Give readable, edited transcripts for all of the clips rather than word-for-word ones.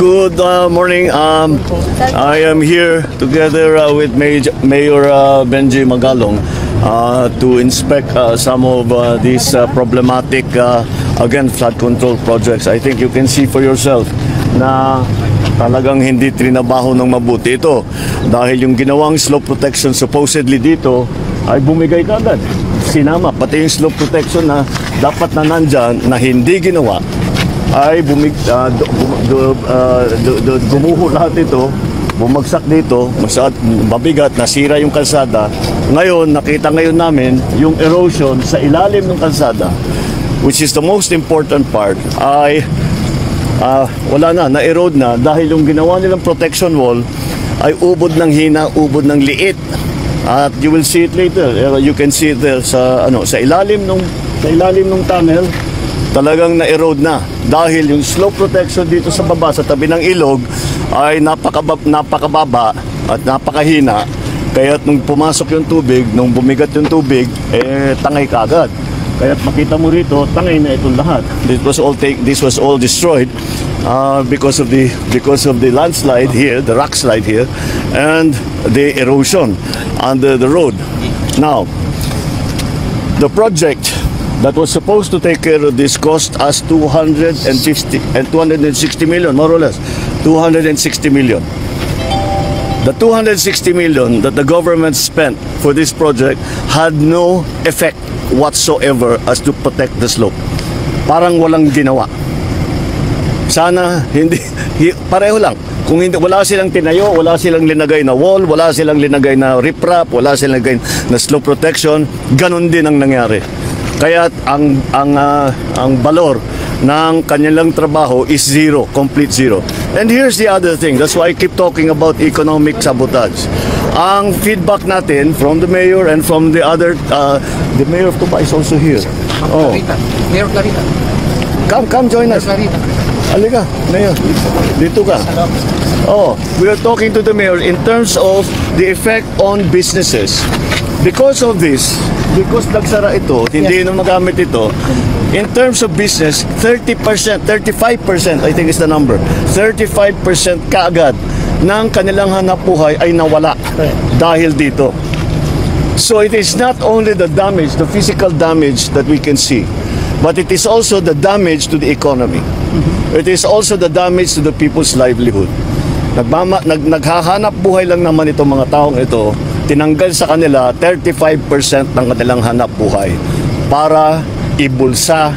Good morning. I am here together with Mayor Benji Magalong to inspect some of these problematic again flood control projects. I think you can see for yourself na talagang hindi trinabaho ng mabuti ito dahil yung ginawang slope protection supposedly dito ay bumigay kagad. Sinama pati yung slope protection na dapat na nandyan na hindi ginawa ay gumuho lahat ito, bumagsak dito, mabigat, nasira yung kalsada. Ngayon, nakita ngayon namin yung erosion sa ilalim ng kalsada, which is the most important part, ay wala na-erode na dahil yung ginawa nilang protection wall ay ubod ng hina, ubod ng liit. At you will see it later. You can see it there sa ilalim ng tunnel. Talagang na-erode na dahil yung slope protection dito sa baba sa tabi ng ilog ay napakababa at napakahina, kaya nung pumasok yung tubig, nung bumigat yung tubig, tangay kaagad. Kaya makita mo rito, tangay na itong lahat. This was all destroyed because of the landslide here, the rock slide here, and the erosion under the road. Now, the project that was supposed to take care of this cost us 260 million, more or less, 260 million. The 260 million that the government spent for this project had no effect whatsoever as to protect the slope. Parang walang ginawa. Sana pareho lang. Kung hindi, wala silang tinayo, wala silang linagay na wall, wala silang linagay na riprap, wala silang linagay na slope protection, ganun din ang nangyari. Kaya ang valor ng kanilang trabaho is zero, complete zero. And here's the other thing, that's why I keep talking about economic sabotage. Ang feedback natin from the mayor and from the other, the mayor of Tuba is also here. Oh. Mayor Clarita. Come join us. Halika, mayor, dito ka. Oh, we are talking to the mayor in terms of the effect on businesses. Because of this, because nagsara ito, hindi na magamit ito, in terms of business, 30%, 35%, I think is the number, 35% kaagad ng kanilang hanapbuhay ay nawala dahil dito. So it is not only the damage, the physical damage that we can see, but it is also the damage to the economy. It is also the damage to the people's livelihood. Naghahanap buhay lang naman itong mga taong ito, tinanggal sa kanila 35% ng kanilang hanap buhay para ibulsa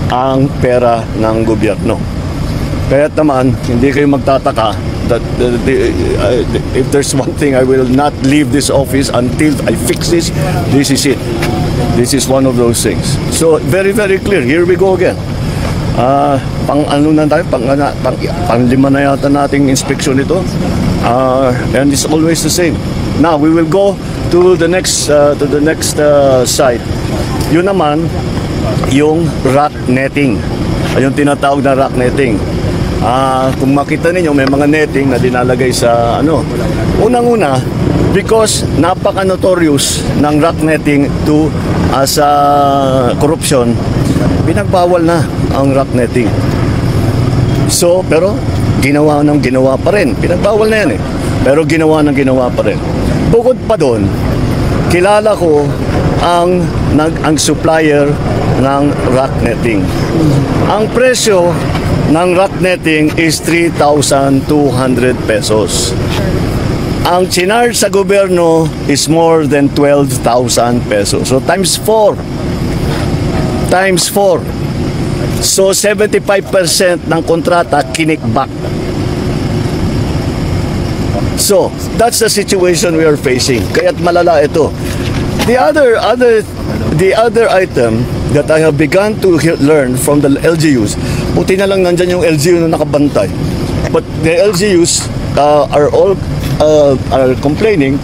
ang pera ng gobyerno. Kaya naman, hindi kayo magtataka that if there's one thing, I will not leave this office until I fix this. This is it. This is one of those things. So, very, very clear. Here we go again. Pang-lima na yata nating inspection ito. And it's always the same. Now we will go to the next site. Yun naman yung rock netting. Yung tinatawag na rock netting. Kung makita niyo may mga netting na dinalagay sa unang-una, because napaka-notorious ng rock netting as corruption, pinagbawal na ang rock netting. So, pero ginawa pa rin. Pinagbawal na yan eh. Pero ginawa pa rin. Bukod pa doon, kilala ko ang supplier ng rock netting. Ang presyo ng rock netting is 3,200 pesos. Ang chinarge sa gobyerno is more than 12,000 pesos. So times 4. Times 4. So 75% ng kontrata kinikback. So, that's the situation we are facing. Kaya't malala ito. The other item that I have begun to learn from the LGUs, buti na lang nandyan yung LGU na nakabantay. But the LGUs are all complaining.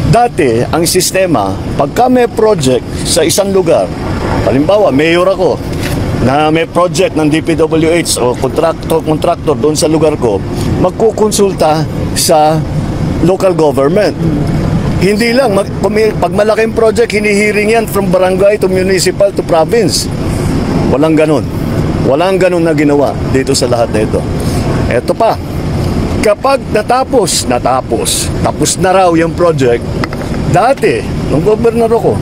Dati, ang sistema, pagka may project sa isang lugar, halimbawa, mayor ako, na may project ng DPWH o contractor doon sa lugar ko, magkukonsulta sa local government. Hindi lang, pag malaking project, hinihiring yan from barangay to municipal to province. Walang ganun. Walang ganun na ginawa dito sa lahat na ito. Eto pa, kapag tapos na raw yung project, dati, nung gobernador ko,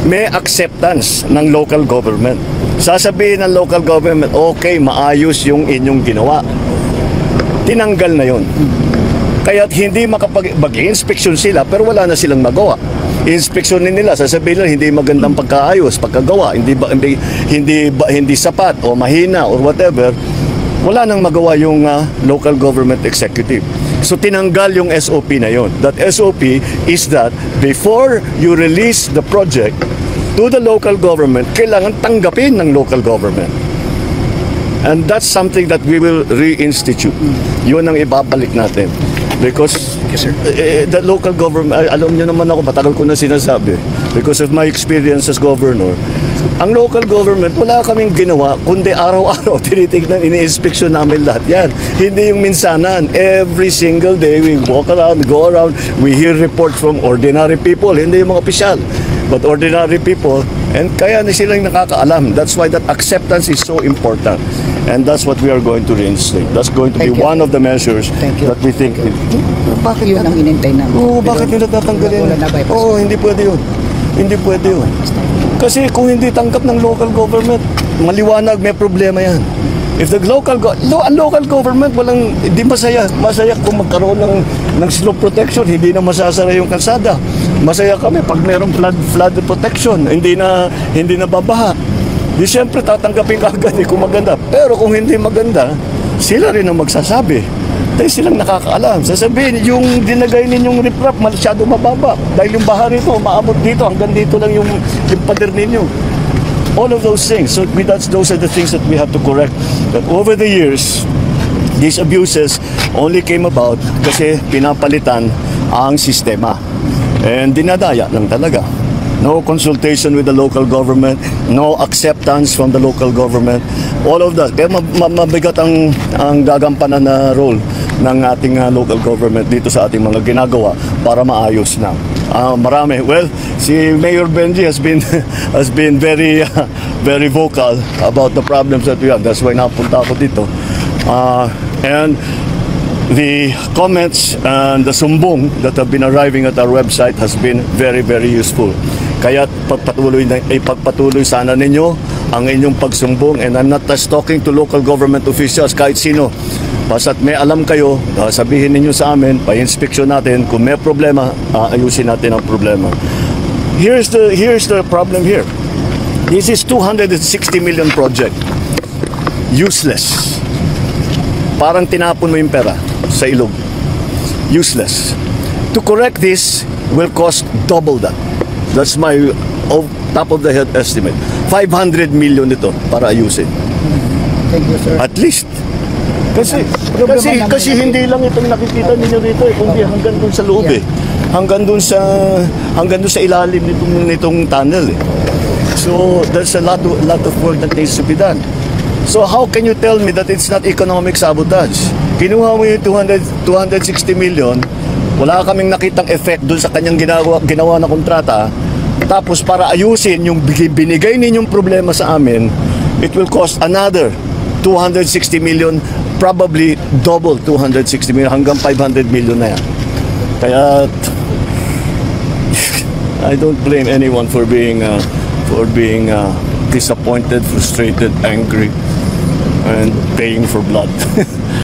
may acceptance ng local government. Sasabihin ng local government, okay, maayos yung inyong ginawa. Tinanggal na yon. Kaya't hindi mag-inspeksyon sila, pero wala na silang magawa. Inspeksyonin nila, sasabihin nila hindi magandang pagkaayos, pagkagawa, hindi sapat o mahina or whatever. Wala nang magawa yung local government executive. So tinanggal yung SOP na yon. That SOP is that before you release the project to the local government, kailangan tanggapin ng local government. And that's something that we will reinstitute. Yun ang ibabalik natin. Because the local government, alam nyo naman ako, matagal ko na sinasabi, because of my experience as governor, ang local government, wala kaming ginawa, kundi araw-araw, tinitignan, ini-inspeksyon namin lahat yan. Hindi yung minsanan. Every single day, we walk around, go around, we hear reports from ordinary people, hindi yung mga opisyal, but ordinary people, and kaya na silang nakakaalam. That's why that acceptance is so important. And that's what we are going to reinstate. That's going to be one of the measures that we think. Bakit yun ang inintay namin? Bakit nila tatanggalin? Hindi pwede yun. Hindi pwede yun. Kasi kung hindi tanggap ng local government, maliwanag, may problema yan. If the local government hindi masaya kung magkaroon ng slope protection, hindi na masasara yung kalsada. Masaya kami pag mayroong flood protection, hindi na babaha. Di siyempre tatanggapin ka agad kung maganda. Pero kung hindi maganda, sila rin ang magsasabi. Dahil silang nakakaalam. Sasabihin, yung dinagay ninyong riprap, masyado mababa. Dahil yung baha rito, maabot dito, hanggang dito lang yung pader ninyo. All of those things. So those are the things that we have to correct. But over the years, these abuses only came about kasi pinapalitan ang sistema. And dinadaya lang talaga. No consultation with the local government, no acceptance from the local government, all of that. Kaya mabigat ang gagampanan na role ng ating local government dito sa ating mga ginagawa para maayos na. Marami. Well, si Mayor Benji has been very vocal about the problems that we have. That's why napunta ako dito. And the comments and the sumbong that have been arriving at our website has been very useful. Kaya ipagpatuloy sana ninyo ang inyong pagsumbong, and I'm not just talking to local government officials, kahit sino. Basta't may alam kayo, sabihin ninyo sa amin, pa-inspeksyon natin, kung may problema, ayusin natin ang problema. Here's the problem here. This is 260 million project. Useless. Parang tinapon mo yung pera sa ilog. Useless. To correct this will cost double that. That's my top of the head estimate. 500 million ito para ayusin. Thank you, sir. At least. Kasi hindi lang itong nakikita ninyo rito, kundi hanggang dun sa loob eh. Hanggang dun sa ilalim nitong tunnel eh. So there's a lot of work that needs to be done. So how can you tell me that it's not economic sabotage? Kinuha mo yung 260 million, wala kaming nakitang effect dun sa kanyang ginawa na kontrata, tapos para ayusin yung binigay ninyong problema sa amin, it will cost another 260 million, probably double 260 million, hanggang 500 million na yan. Kaya I don't blame anyone for being disappointed, frustrated, angry, and paying for blood.